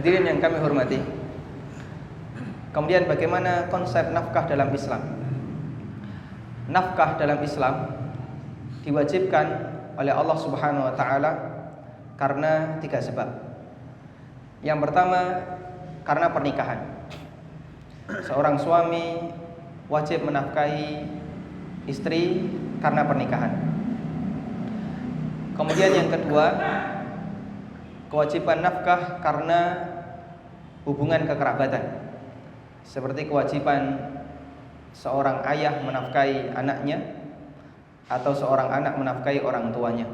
Hadirin yang kami hormati, kemudian bagaimana konsep nafkah dalam Islam? Nafkah dalam Islam diwajibkan oleh Allah Subhanahu wa taala karena 3 sebab. Yang pertama, karena pernikahan. Seorang suami wajib menafkahi istri karena pernikahan. Kemudian yang kedua, kewajiban nafkah karena hubungan kekerabatan. Seperti kewajiban seorang ayah menafkahi anaknya atau seorang anak menafkahi orang tuanya.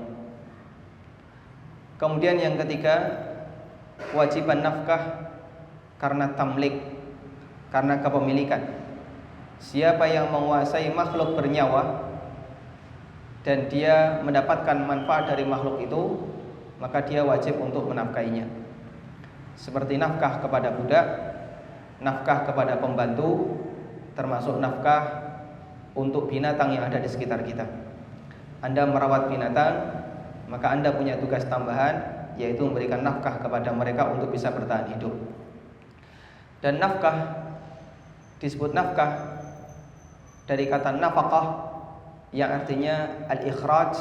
Kemudian yang ketiga, kewajiban nafkah karena tamlik, karena kepemilikan. Siapa yang menguasai makhluk bernyawa dan dia mendapatkan manfaat dari makhluk itu, maka dia wajib untuk menafkahinya. Seperti nafkah kepada budak, nafkah kepada pembantu, termasuk nafkah untuk binatang yang ada di sekitar kita. Anda merawat binatang, maka Anda punya tugas tambahan, yaitu memberikan nafkah kepada mereka untuk bisa bertahan hidup. Dan nafkah disebut nafkah dari kata nafaqah yang artinya al-ikhraj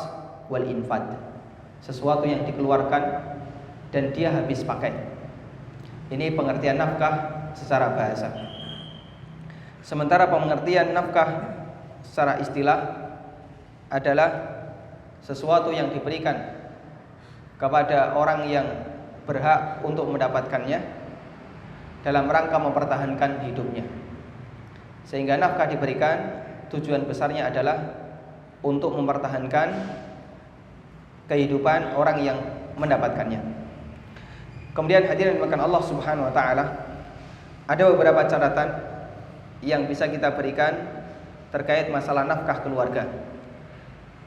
wal infad, sesuatu yang dikeluarkan dan dia habis pakai. Ini pengertian nafkah secara bahasa. Sementara pengertian nafkah secara istilah adalah sesuatu yang diberikan kepada orang yang berhak untuk mendapatkannya dalam rangka mempertahankan hidupnya. Sehingga nafkah diberikan, tujuan besarnya adalah untuk mempertahankan kehidupan orang yang mendapatkannya. Kemudian hadirin makan Allah Subhanahu wa taala, ada beberapa catatan yang bisa kita berikan terkait masalah nafkah keluarga.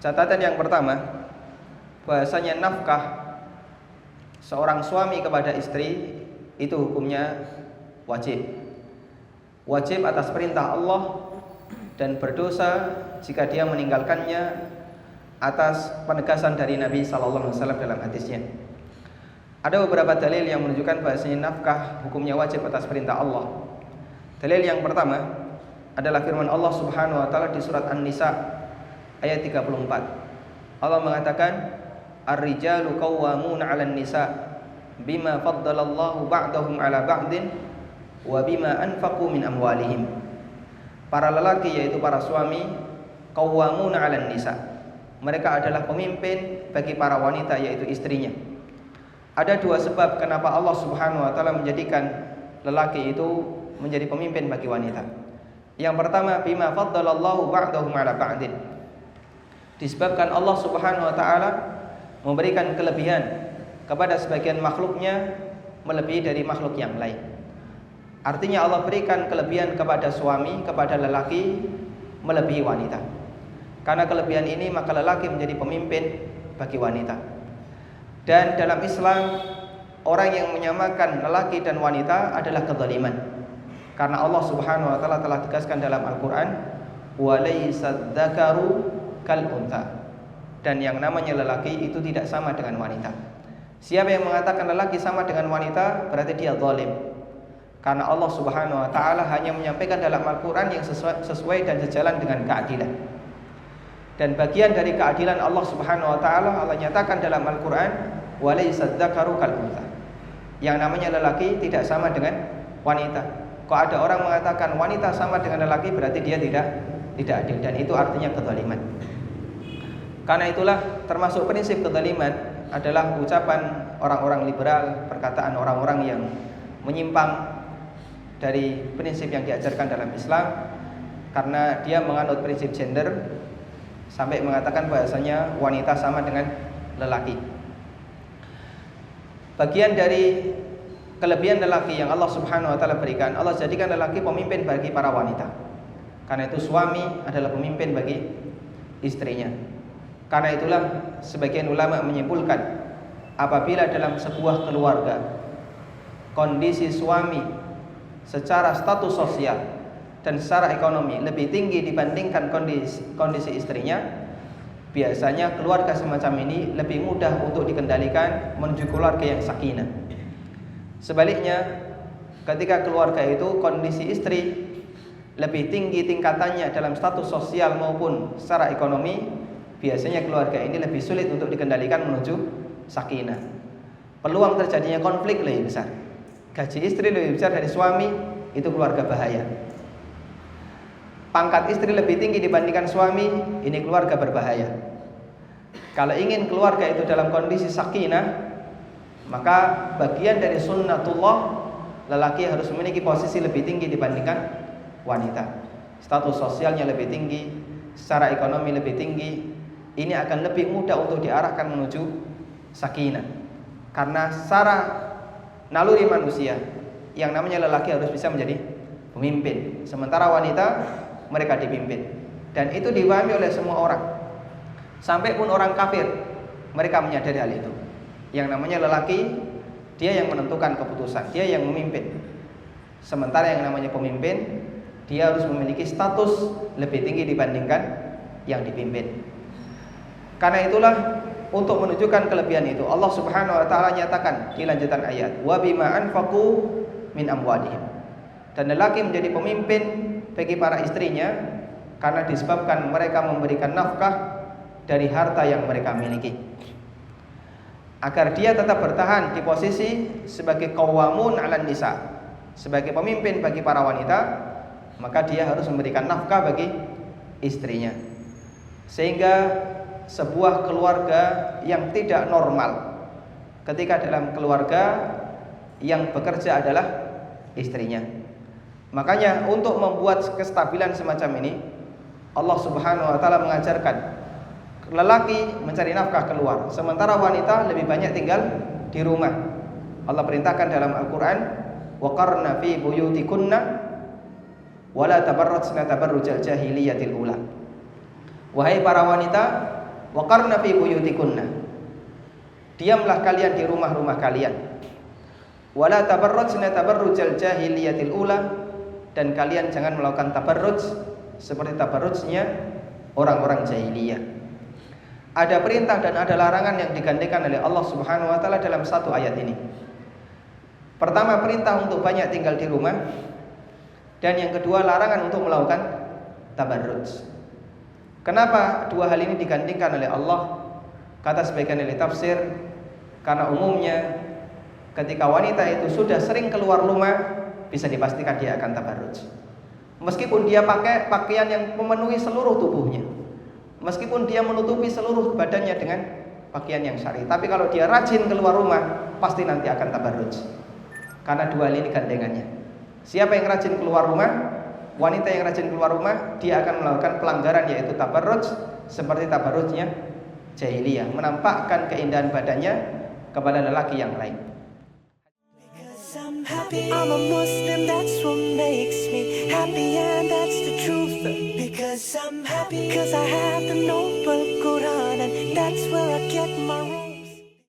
Catatan yang pertama, bahasanya nafkah seorang suami kepada istri itu hukumnya wajib. Wajib atas perintah Allah dan berdosa jika dia meninggalkannya atas penegasan dari Nabi sallallahu alaihi wasallam dalam hadisnya. Ada beberapa dalil yang menunjukkan bahasanya nafkah hukumnya wajib atas perintah Allah. Dalil yang pertama adalah firman Allah Subhanahu wa taala di surat An-Nisa ayat 34. Allah mengatakan, "Ar-rijalu qawwamuna 'alan nisa bima faddalallahu ba'dahum 'ala ba'din wa bima anfaqu min amwalihim." Para lelaki, yaitu para suami, qawwamuna 'alan nisa. Mereka adalah pemimpin bagi para wanita, yaitu istrinya. Ada 2 sebab kenapa Allah Subhanahu wa taala menjadikan lelaki itu menjadi pemimpin bagi wanita. Yang pertama, bima faddalallahu ba'dahum 'ala ba'din. Disebabkan Allah Subhanahu wa taala memberikan kelebihan kepada sebagian makhluknya melebihi dari makhluk yang lain. Artinya Allah berikan kelebihan kepada suami, kepada lelaki melebihi wanita. Karena kelebihan ini maka lelaki menjadi pemimpin bagi wanita. Dan dalam Islam, orang yang menyamakan lelaki dan wanita adalah kezaliman. Karena Allah Subhanahu wa taala telah tegaskan dalam Al-Qur'an, "Wa laysad dzakaru kal untha." Dan yang namanya lelaki itu tidak sama dengan wanita. Siapa yang mengatakan lelaki sama dengan wanita, berarti dia zalim. Karena Allah Subhanahu wa taala hanya menyampaikan dalam Al-Qur'an yang sesuai dan sejalan dengan keadilan. Dan bagian dari keadilan Allah Subhanahu wa taala, Allah nyatakan dalam Al-Qur'an, "Wa laysad dzakaru kal untha." Yang namanya lelaki tidak sama dengan wanita. Kalau ada orang mengatakan wanita sama dengan lelaki, berarti dia tidak adil, dan itu artinya kezaliman. Karena itulah termasuk prinsip kezaliman adalah ucapan orang-orang liberal, perkataan orang-orang yang menyimpang dari prinsip yang diajarkan dalam Islam, karena dia menganut prinsip gender sampai mengatakan bahasanya wanita sama dengan lelaki. Bagian dari kelebihan lelaki yang Allah Subhanahu wa taala berikan, Allah jadikan lelaki pemimpin bagi para wanita. Karena itu suami adalah pemimpin bagi istrinya. Karena itulah sebagian ulama menyimpulkan, apabila dalam sebuah keluarga kondisi suami secara status sosial dan secara ekonomi lebih tinggi dibandingkan kondisi istrinya, biasanya keluarga semacam ini lebih mudah untuk dikendalikan menuju keluarga yang sakinah. Sebaliknya, ketika keluarga itu kondisi istri lebih tinggi tingkatannya dalam status sosial maupun secara ekonomi, biasanya keluarga ini lebih sulit untuk dikendalikan menuju sakinah. Peluang terjadinya konflik lebih besar. Gaji istri lebih besar dari suami, itu keluarga bahaya. Pangkat istri lebih tinggi dibandingkan suami, ini keluarga berbahaya. Kalau ingin keluarga itu dalam kondisi sakinah, maka bagian dari sunnatullah, lelaki harus memiliki posisi lebih tinggi dibandingkan wanita. Status sosialnya lebih tinggi, secara ekonomi lebih tinggi. Ini akan lebih mudah untuk diarahkan menuju sakinah. Karena secara naluri manusia, yang namanya lelaki harus bisa menjadi pemimpin, sementara wanita mereka dipimpin. Dan itu dipahami oleh semua orang. Sampai pun orang kafir, mereka menyadari hal itu. Yang namanya lelaki, dia yang menentukan keputusan, dia yang memimpin. Sementara yang namanya pemimpin, dia harus memiliki status lebih tinggi dibandingkan yang dipimpin. Karena itulah, untuk menunjukkan kelebihan itu, Allah Subhanahu wa taala nyatakan di lanjutan ayat, wa bima anfaqu min amwalihim. Dan lelaki menjadi pemimpin bagi para istrinya karena disebabkan mereka memberikan nafkah dari harta yang mereka miliki. Agar dia tetap bertahan di posisi sebagai qawamun 'alan nisa, sebagai pemimpin bagi para wanita, maka dia harus memberikan nafkah bagi istrinya. Sehingga sebuah keluarga yang tidak normal ketika dalam keluarga yang bekerja adalah istrinya. Makanya untuk membuat kestabilan semacam ini, Allah Subhanahu wa taala mengajarkan lelaki mencari nafkah keluar, sementara wanita lebih banyak tinggal di rumah. Allah perintahkan dalam Al-Qur'an, waqarna fi buyutikunna wala tabarrajna tabarrujal jahiliyatil ula. Wahai para wanita, waqarna fi buyutikunna, diamlah kalian di rumah-rumah kalian. Wala tabarrujna tabarrujal jahiliyatil ula, dan kalian jangan melakukan tabarruj seperti tabarrujnya orang-orang jahiliyah. Ada perintah dan ada larangan yang digandakan oleh Allah Subhanahu wa taala dalam satu ayat ini. Pertama, perintah untuk banyak tinggal di rumah, dan yang kedua larangan untuk melakukan tabarruj. Kenapa dua hal ini digandingkan oleh Allah? Kata sebagian ahli tafsir, karena umumnya ketika wanita itu sudah sering keluar rumah, bisa dipastikan dia akan tabarruj. Meskipun dia pakai pakaian yang memenuhi seluruh tubuhnya, meskipun dia menutupi seluruh badannya dengan pakaian yang syar'i, tapi kalau dia rajin keluar rumah, pasti nanti akan tabarruj. Karena dua hal ini gandengannya. Siapa yang rajin keluar rumah, wanita yang rajin keluar rumah, dia akan melakukan pelanggaran, yaitu tabarruj, seperti tabarrujnya jahiliyah, menampakkan keindahan badannya kepada lelaki yang lain. I'm happy, I'm a Muslim, that's what makes me happy, and that's the truth. Because I'm happy, because I have the noble Quran, and that's where I get my